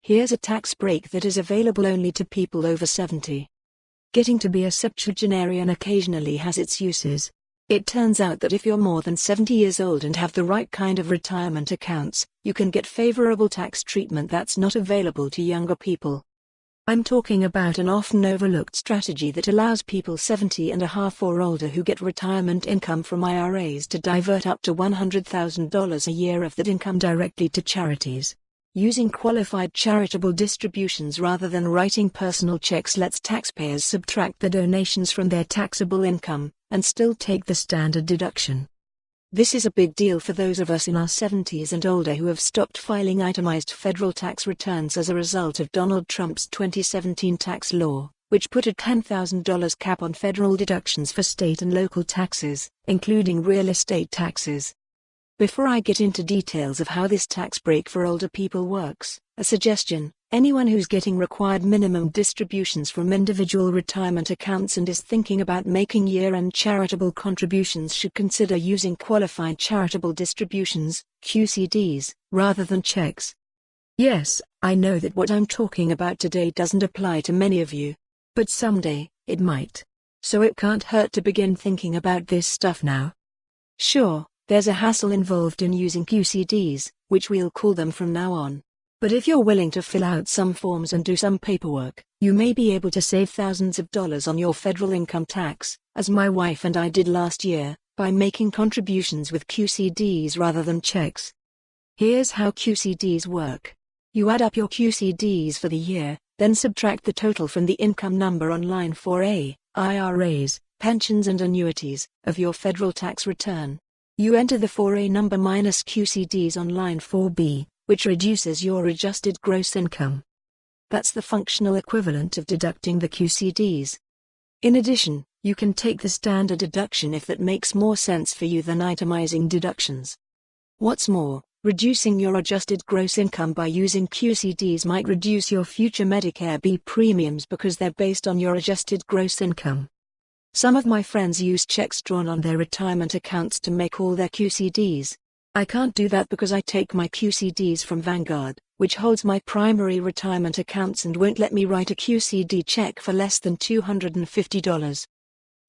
Here's a tax break that is available only to people over 70. Getting to be a septuagenarian occasionally has its uses. It turns out that if you're more than 70 years old and have the right kind of retirement accounts, you can get favorable tax treatment that's not available to younger people. I'm talking about an often overlooked strategy that allows people 70 and a half or older who get retirement income from IRAs to divert up to $100,000 a year of that income directly to charities. Using qualified charitable distributions rather than writing personal checks lets taxpayers subtract the donations from their taxable income, and still take the standard deduction. This is a big deal for those of us in our 70s and older who have stopped filing itemized federal tax returns as a result of Donald Trump's 2017 tax law, which put a $10,000 cap on federal deductions for state and local taxes, including real estate taxes. Before I get into details of how this tax break for older people works, a suggestion: anyone who's getting required minimum distributions from individual retirement accounts and is thinking about making year-end charitable contributions should consider using qualified charitable distributions, QCDs, rather than checks. Yes, I know that what I'm talking about today doesn't apply to many of you. But someday, it might. So it can't hurt to begin thinking about this stuff now. Sure, there's a hassle involved in using QCDs, which we'll call them from now on. But if you're willing to fill out some forms and do some paperwork, you may be able to save thousands of dollars on your federal income tax, as my wife and I did last year, by making contributions with QCDs rather than checks. Here's how QCDs work. You add up your QCDs for the year, then subtract the total from the income number on line 4A, IRAs, pensions and annuities, of your federal tax return. You enter the 4A number minus QCDs on line 4B, which reduces your adjusted gross income. That's the functional equivalent of deducting the QCDs. In addition, you can take the standard deduction if that makes more sense for you than itemizing deductions. What's more, reducing your adjusted gross income by using QCDs might reduce your future Medicare B premiums because they're based on your adjusted gross income. Some of my friends use checks drawn on their retirement accounts to make all their QCDs. I can't do that because I take my QCDs from Vanguard, which holds my primary retirement accounts and won't let me write a QCD check for less than $250.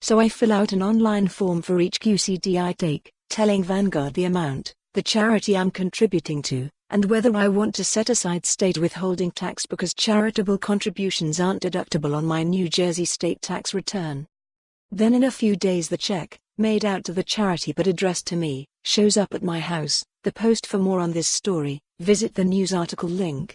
So I fill out an online form for each QCD I take, telling Vanguard the amount, the charity I'm contributing to, and whether I want to set aside state withholding tax because charitable contributions aren't deductible on my New Jersey state tax return. Then in a few days the check, made out to the charity but addressed to me, shows up at my house. The post for more on this story, visit the news article link.